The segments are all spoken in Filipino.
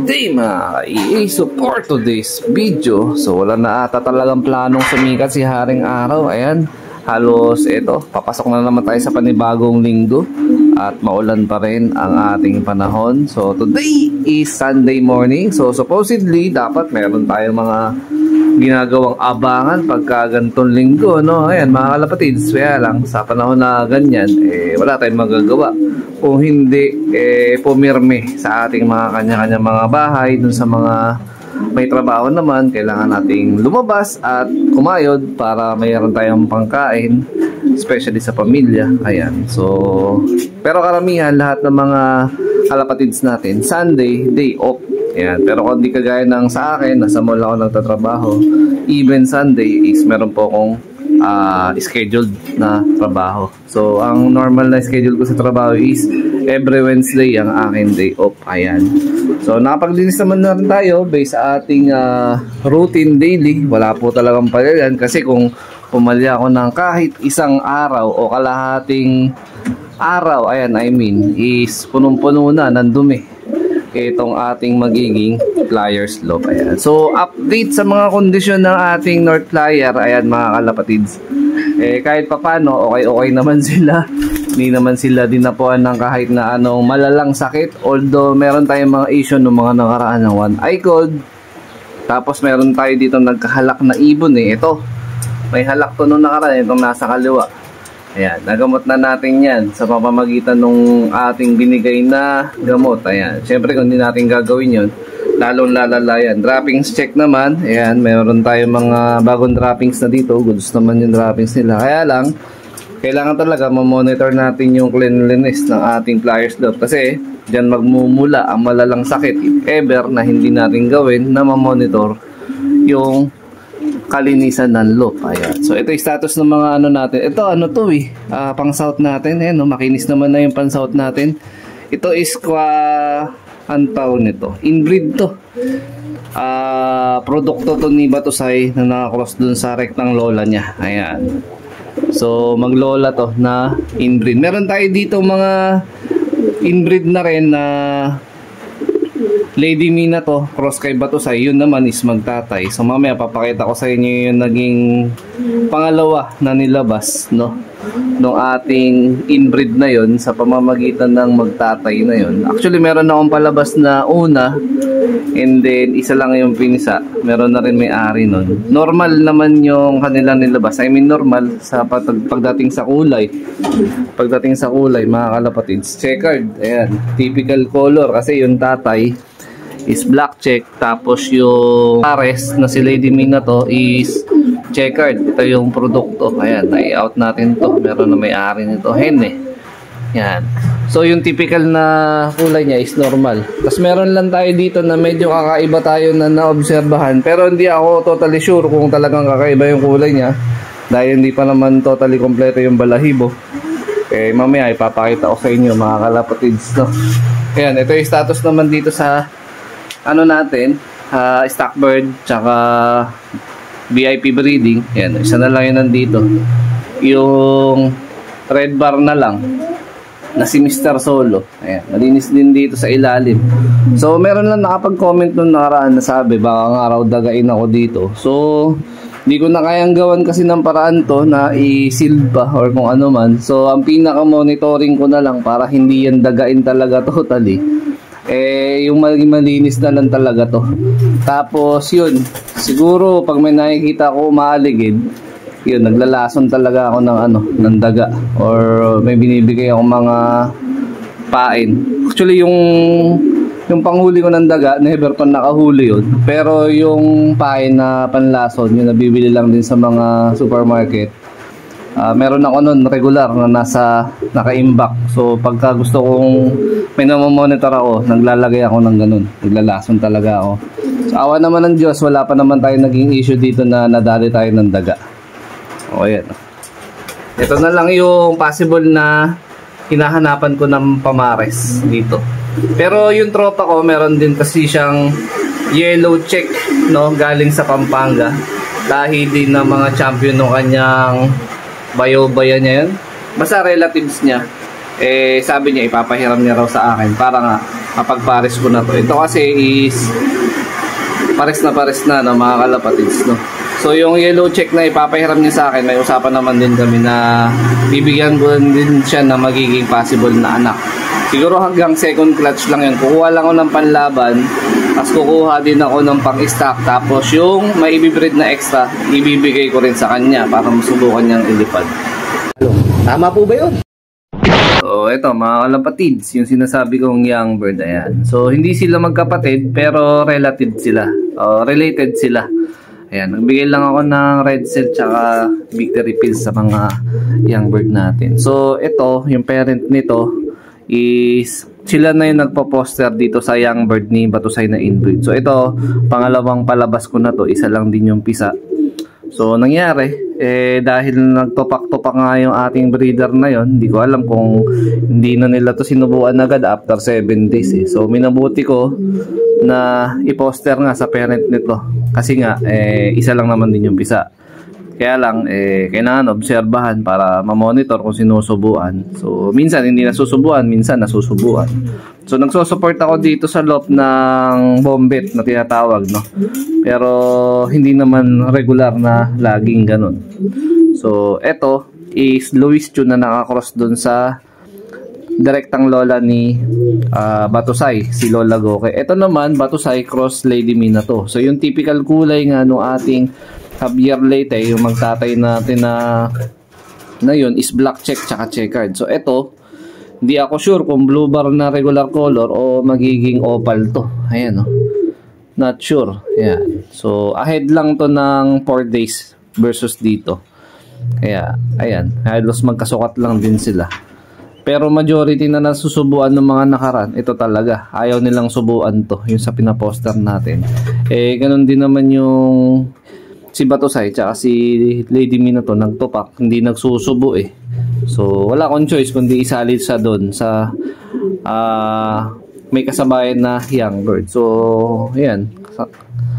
day mga i-support to this video. So wala na ata talagang planong sumikat si Haring Araw. Ayan, halos ito, papasok na naman tayo sa panibagong linggo at maulan pa rin ang ating panahon. So today is Sunday morning. So supposedly dapat meron tayong mga ginagawang abangan pagka ganitong linggo, no? Ayan mga kalapatids, kaya lang sa panahon na ganyan, wala tayong magagawa kung hindi pumirme sa ating mga kanya-kanya mga bahay. Dun sa mga may trabaho naman, kailangan nating lumabas at kumayod para mayroon tayong pangkain, especially sa pamilya. Ayan, so pero karamihan lahat ng mga kalapatids natin, Sunday, day off. Ayan, pero kung di kagaya ng sa akin, nasa mall ako nagtatrabaho, even Sunday is meron po akong scheduled na trabaho. So ang normal na schedule ko sa trabaho is every Wednesday ang aking day off. Ayan, so nakapaglinis naman na rin tayo based sa ating routine daily. Wala po talagang palayan kasi kung pumalya ako ng kahit isang araw o kalahating araw, ayan, I mean is punong-puno na ng dumi itong ating magiging flyer slope. Ayan, so update sa mga kondisyon ng ating North Flyer. Ayan mga kalapatids, kahit papano okay naman sila. Hindi naman sila dinapuan ng kahit na anong malalang sakit, although meron tayong mga issue ng mga nakaraan ng one eye cold. Tapos meron tayo dito nagkahalak na ibon. Ito, may halak to nung nakaraan, itong nasa kaliwa. Ayan, nagamot na natin yan sa pamamagitan ng ating binigay na gamot. Ayan, syempre kung hindi natin gagawin yun, lalong lalala yan. Droppings check naman. Ayan, meron tayong mga bagong droppings na dito. Goods naman yung droppings nila. Kaya lang, kailangan talaga mamonitor natin yung cleanliness ng ating flyer slope. Kasi dyan magmumula ang malalang sakit if ever na hindi natin gawin na mamonitor yung kalinisan ng loop. Ayan, so ito yung status ng mga ano natin. Ito ano to pang south natin. Ayan, no? Makinis naman na yung pan south natin. Ito is ang tawag nito, inbreed to. Produkto to ni Batusay na nakakross dun sa rektang lola niya. Ayan, so maglola to na inbreed. Meron tayo dito mga inbreed na rin na Lady Mina to, cross kay Batusay. Yun naman is magtatay. So mamaya papakita ko sa inyo yung naging pangalawa na nilabas, no, nung ating inbreed na yon sa pamamagitan ng magtatay na yon. Actually meron akong palabas na una, and then isa lang yung pinisa. Meron na rin may-ari nun. Normal naman yung kanilang nilabas. I mean normal sa pagdating sa kulay. Pagdating sa kulay mga kalapatids, checkered. Ayan, typical color kasi yung tatay is black check, tapos yung pares na si Lady Mina to is checkered. Ito yung produkto. Ayan, na-out natin to. Meron na may-ari nito, hen yan. So yung typical na kulay niya is normal. Tapos meron lang tayo dito na medyo kakaiba tayo na naobserbahan, pero hindi ako totally sure kung talagang kakaiba yung kulay niya dahil hindi pa naman totally kompleto yung balahibo. Mamaya ipapakita ko sa inyo mga kalapatids, no? Ayan, ito yung status naman dito sa ano natin, stock bird tsaka VIP breeding. Ayan, isa na lang yun nandito. Yung red bar na lang na si Mr. Solo. Ayan, malinis din dito sa ilalim. So meron lang nakapag-comment nung nakaraan na sabi baka nga raw dagain ako dito. So hindi ko na kayang gawan kasi ng paraan to na i-sealed pa or kung ano man. So ang pinaka-monitoring ko na lang para hindi yan dagain talaga totally, yung malinis na lang talaga to. Tapos yun, siguro pag may nakikita ko maaligid, yun, naglalason talaga ako ng ano, ng daga or may binibigay ako mga pain. Actually yung panghuli ko ng daga, never pa nakahuli yun. Pero yung pain na panlason, yung nabibili lang din sa mga supermarket, meron ako nun regular na naka-imbak. So pagka gusto kong may namamonitor ako, naglalagay ako ng ganun, naglalason talaga ako. So awa naman ng Diyos, wala pa naman tayo naging issue dito na nadali tayo ng daga. O ayan, ito na lang yung possible na hinahanapan ko ng pamares dito. Pero yung tropa ko, meron din kasi siyang yellow check, no, galing sa Pampanga. Dahil din ng mga champion ng kanyang bayo-baya niya yun. Basta relatives niya. Sabi niya ipapahiram niya raw sa akin para nga kapag pares ko na to. Ito kasi is pares na no, mga kalapatids, no. So yung yellow check na ipapahiram niya sa akin, may usapan naman din kami na bibigyan ko din siya na magiging possible na anak. Siguro hanggang second clutch lang yun. Kukuha lang ako ng panlaban, tapos kukuha din ako ng pang-stock, tapos yung may ibibreed na extra, ibibigay ko rin sa kanya para masubukan niyang ilipad. Tama po ba yun? So eto mga kalapatids, yung sinasabi kong young bird, ayan. So hindi sila magkapatid pero related sila, related sila. Ayan, nagbigay lang ako ng red cell tsaka victory pills sa mga young bird natin. So ito, yung parent nito is sila na yung nagpo-poster dito sa young bird ni Batusay na inbreed. So ito, pangalawang palabas ko na to, isa lang din yung pisa. So nangyari, dahil nagtopak-topak nga yung ating breeder na yon, hindi ko alam kung hindi na nila to sinubuan agad after 7 days eh. So minabuti ko na i-poster nga sa parent nito kasi nga isa lang naman din yung pisa. Kaya lang kailangan obserbahan para ma-monitor kung sinusubuan. So minsan hindi nasusubuan, minsan nasusubuan. So nagso-support ako dito sa loop ng bombet na tinatawag, no. Pero hindi naman regular na laging ganun. So eto is Louis Chu na nakakross dun sa direktang lola ni Batusay, si Lola Goke. Ito naman Batusay cross Lady Mina to. So yung typical kulay nga no ating Javier Leyte, yung magtatay natin na yun is black check tsaka checkered. So ito, hindi ako sure kung blue bar na regular color o magiging opal to. Ayan, no? Not sure. Ayan. So ahead lang to ng 4 days versus dito. Kaya ayan, halos magkasukat lang din sila. Pero majority na nasusubuan ng mga nakaraan, ito talaga. Ayaw nilang subuan to, yung sa pinaposter natin. Ganun din naman yung si Batusay tsaka si Lady Mina to, nagtupak, hindi nagsusubo eh. So wala akong choice kundi isalit sa doon sa may kasabayan na young bird. So ayan,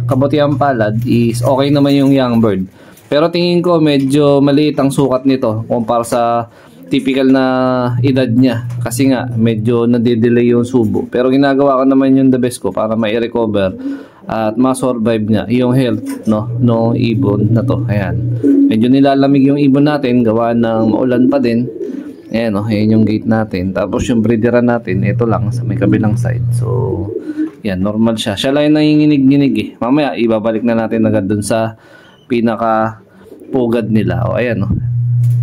kabutihan palad is okay naman yung young bird. Pero tingin ko medyo maliit ang sukat nito kumpara sa typical na edad niya kasi nga medyo nade-delay yung subo. Pero ginagawa ko naman yung the best ko para ma-recover at ma-survive niya yung health no ibon na to. Ayan, medyo nilalamig yung ibon natin gawa ng maulan pa din. Ayan ayan yung gate natin. Tapos yung breederan natin ito lang sa may kabilang side. So yan, normal siya. Siya lang yung nanginginig-nginig eh. Mamaya ibabalik na natin agad dun sa pinaka pugad nila. Ayan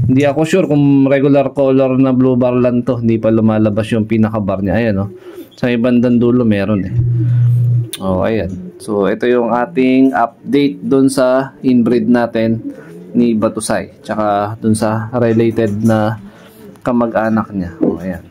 hindi ako sure kung regular color na blue bar lang to. Hindi pa lumalabas yung pinaka bar niya. Ayan sa ibandang dulo meron eh. Ayan. So ito yung ating update dun sa inbreed natin ni Batusay tsaka dun sa related na kamag-anak niya. Ayan.